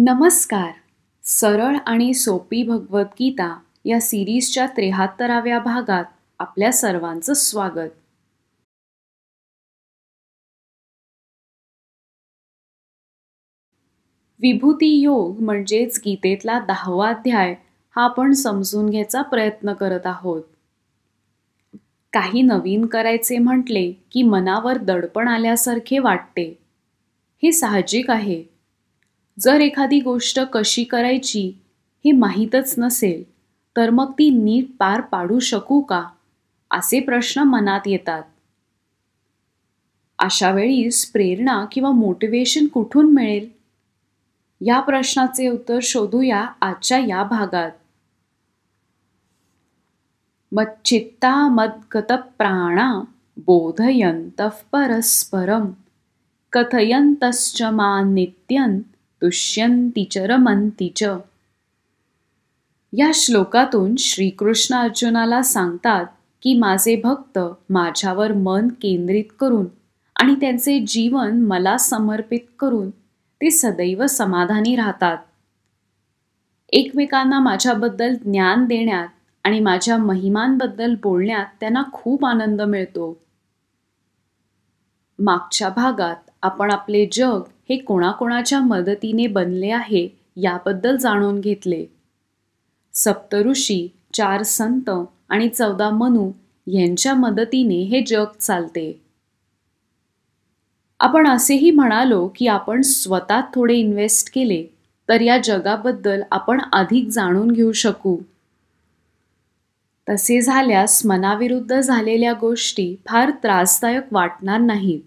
नमस्कार. सरळ आणि सोपी भगवद्गीता या सिरीजच्या 73व्या भागात आपल्या सर्वांचं स्वागत. विभूती योग म्हणजेच गीतेतला 10वा अध्याय हा आपण समजून घ्यायचा प्रयत्न करत आहोत. काही नवीन करायचे म्हटले की मनावर दडपण आल्यासारखे वाटते. हे साहजिक आहे. जर एखादी गोष्ट कशी करायची हे माहीतच नसेल तर मग ती नीट पार पाडू शकू का, असे प्रश्न मनात येतात. अशा वेळीस प्रेरणा किंवा मोटिवेशन कुठून मिळेल? या प्रश्नाचे उत्तर शोधूया आजच्या या भागात. मच्चित्ता मद्गत प्राणा बोधयन्तः परस्परं कथयन्तश्च मां नित्यं तुष्यन्ति च रमन्ति च. या श्लोकातून श्रीकृष्ण अर्जुनाला सांगतात की माझे भक्त माझ्यावर मन केंद्रित करून आणि त्यांचे जीवन मला समर्पित करून ते सदैव समाधानी राहतात. एकमेकांना माझ्याबद्दल ज्ञान देण्यात आणि माझ्या महिमांबद्दल बोलण्यात त्यांना खूप आनंद मिळतो. मागच्या भागात आपण आपले जग हे कोणाकोणाच्या मदतीने बनले आहे याबद्दल जाणून घेतले. सप्तऋषी, 4 संत आणि 14 मनु यांच्या मदतीने हे जग चालते. आपण असेही म्हणालो की आपण स्वतः थोडे इन्व्हेस्ट केले तर या जगाबद्दल आपण अधिक जाणून घेऊ शकू. तसे झाल्यास मनाविरुद्ध झालेल्या गोष्टी फार त्रासदायक वाटणार नाहीत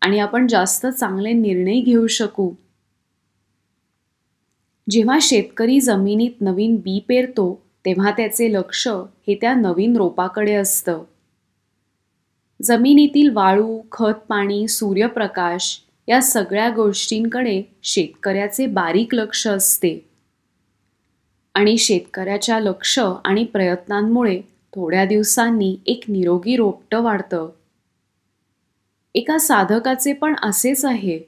आणि आपण जास्त चांगले निर्णय घेऊ शकू. जेव्हा शेतकरी जमिनीत नवीन बी पेरतो तेव्हा त्याचे लक्ष हे त्या नवीन रोपाकडे असतं. जमिनीतील वाळू, खत, पाणी, सूर्यप्रकाश या सगळ्या गोष्टींकडे शेतकऱ्याचे बारीक लक्ष असते. आणि शेतकऱ्याच्या लक्ष आणि प्रयत्नांमुळे थोड्या दिवसांनी एक निरोगी रोपटं वाढतं. एका साधकाचे पण असेच आहे.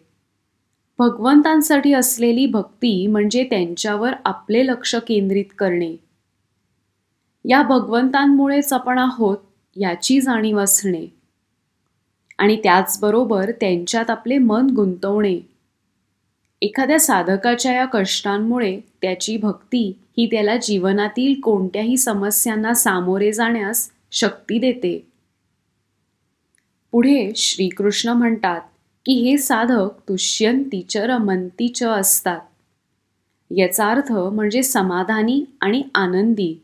भगवंतांसाठी असलेली भक्ती म्हणजे त्यांच्यावर आपले लक्ष केंद्रित करणे. या भगवंतांमुळेच आपण आहोत याची जाणीव असणे आणि त्याचबरोबर त्यांच्यात आपले मन गुंतवणे. एखाद्या साधकाच्या या कष्टांमुळे त्याची भक्ती ही त्याला जीवनातील कोणत्याही समस्यांना सामोरे जाण्यास शक्ती देते. पुढे श्रीकृष्ण म्हणतात की हे साधक तुष्यन्ति च रमन्ति च असतात. याचा अर्थ म्हणजे समाधानी आणि आनंदी.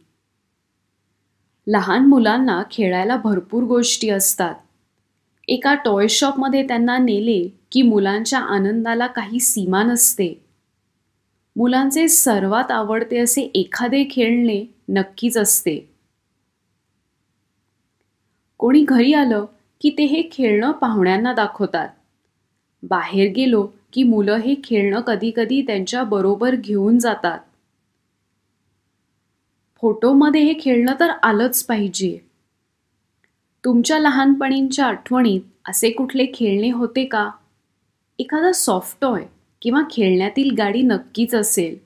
लहान मुलांना खेळायला भरपूर गोष्टी असतात. एका टॉय शॉपमध्ये त्यांना नेले की मुलांच्या आनंदाला काही सीमा नसते. मुलांचे सर्वात आवडते असे एखादे खेळणे नक्कीच असते. कोणी घरी आलं की ते हे खेळणं पाहुण्यांना दाखवतात. बाहेर गेलो की मुलं हे खेळणं कधी कधी त्यांच्या बरोबर घेऊन जातात. फोटोमध्ये हे खेळणं तर आलंच पाहिजे. तुमच्या लहानपणीच्या आठवणीत असे कुठले खेळणे होते का? एखादा सॉफ्ट टॉय किंवा खेळण्यातील गाडी नक्कीच असेल.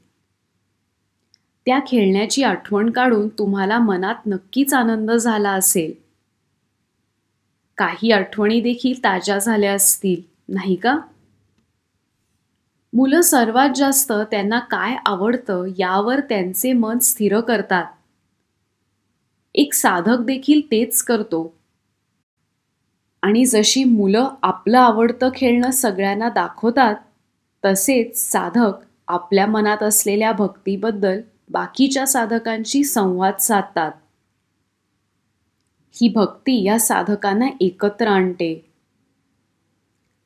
त्या खेळण्याची आठवण काढून तुम्हाला मनात नक्कीच आनंद झाला असेल. काही आठवणी देखील ताज्या झाल्या असतील, नाही का? मुलं सर्वात जास्त त्यांना काय आवडतं यावर त्यांचे मन स्थिर करतात. एक साधक देखील तेच करतो. आणि जशी मुलं आपलं आवडतं खेळणं सगळ्यांना दाखवतात तसेच साधक आपल्या मनात असलेल्या भक्तीबद्दल बाकीच्या साधकांशी संवाद साधतात. ही भक्ती या साधकांना एकत्र आणते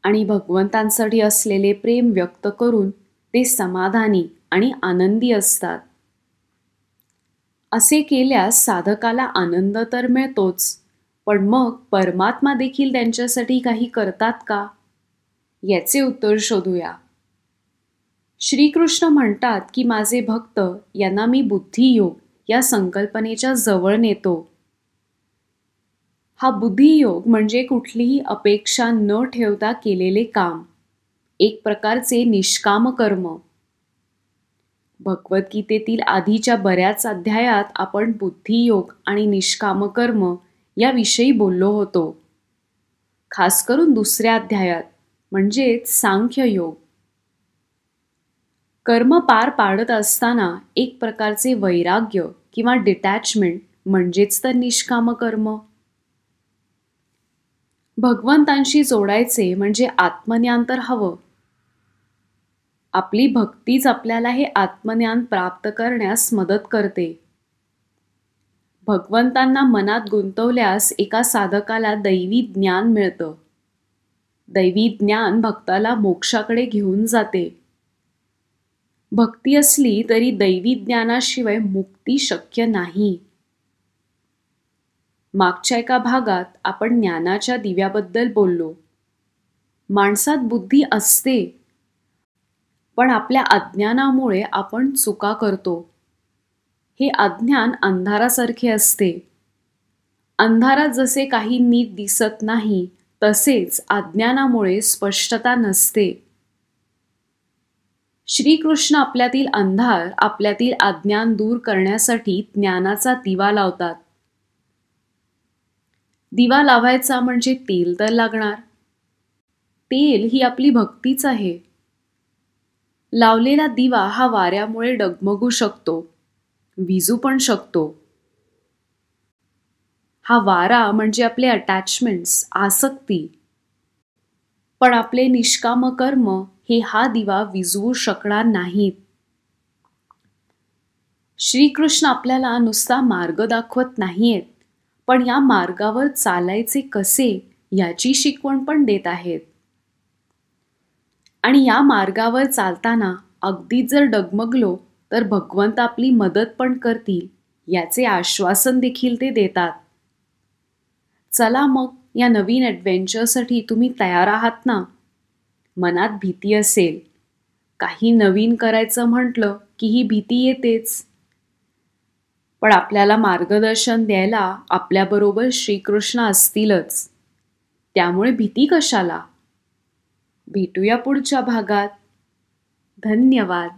आणि भगवंतांसाठी असलेले प्रेम व्यक्त करून ते समाधानी आणि आनंदी असतात. असे केल्यास साधकाला आनंद तर मिळतोच, पण मग परमात्मा देखील त्यांच्यासाठी काही करतात का? याचे उत्तर शोधूया. श्रीकृष्ण म्हणतात की माझे भक्त यांना मी बुद्धियोग या संकल्पनेच्या जवळ नेतो. हा बुद्धियोग म्हणजे कुठलीही अपेक्षा न ठेवता केलेले काम, एक प्रकारचे निष्काम कर्म. भगवद्गीतेतील आधीच्या बऱ्याच अध्यायात आपण बुद्धियोग आणि निष्काम कर्म याविषयी बोललो होतो. खास करून दुसऱ्या अध्यायात म्हणजेच सांख्ययोग. कर्म पार पाडत असताना एक प्रकारचे वैराग्य किंवा डिटॅचमेंट म्हणजेच तर निष्काम कर्म. भगवंतांशी जोडायचे म्हणजे आत्मज्ञान तर हवं. आपली भक्तीच आपल्याला हे आत्मज्ञान प्राप्त करण्यास मदत करते. भगवंतांना मनात गुंतवल्यास एका साधकाला दैवी ज्ञान मिळतं. दैवी ज्ञान भक्ताला मोक्षाकडे घेऊन जाते. भक्ती असली तरी दैवी ज्ञानाशिवाय मुक्ती शक्य नाही. मागच्या एका भागात आपण ज्ञानाच्या दिव्याबद्दल बोललो. माणसात बुद्धी असते, पण आपल्या अज्ञानामुळे आपण चुका करतो. हे अज्ञान अंधारासारखे असते. अंधारात जसे काही नीट दिसत नाही, तसेच अज्ञानामुळे स्पष्टता नसते. श्रीकृष्ण आपल्यातील अंधार, आपल्यातील अज्ञान दूर करण्यासाठी ज्ञानाचा दिवा लावतात. दिवा लावायचा म्हणजे तेल तर लागणार. तेल ही आपली भक्तीच आहे. लावलेला दिवा हा वाऱ्यामुळे डगमगू शकतो, विझू पण शकतो. हा वारा म्हणजे आपले अटॅचमेंट्स, आसक्ती. पण आपले निष्काम कर्म हे हा दिवा विझवू शकणार नाहीत. श्रीकृष्ण आपल्याला नुसता मार्ग दाखवत नाहीयेत, पण या मार्गावर चालायचे कसे याची शिकवण पण देत आहेत. आणि या मार्गावर चालताना अगदीच जर डगमगलो तर भगवंत आपली मदत पण करतील याचे आश्वासन देखील ते देतात. चला मग या नवीन ॲडव्हेंचरसाठी तुम्ही तयार आहात ना? मनात भीती असेल, काही नवीन करायचं म्हटलं की ही भीती येतेच. पण आपल्याला मार्गदर्शन द्यायला आपल्याबरोबर श्रीकृष्ण असतीलच. त्यामुळे भीती कशाला? भेटूया पुढच्या भागात. धन्यवाद.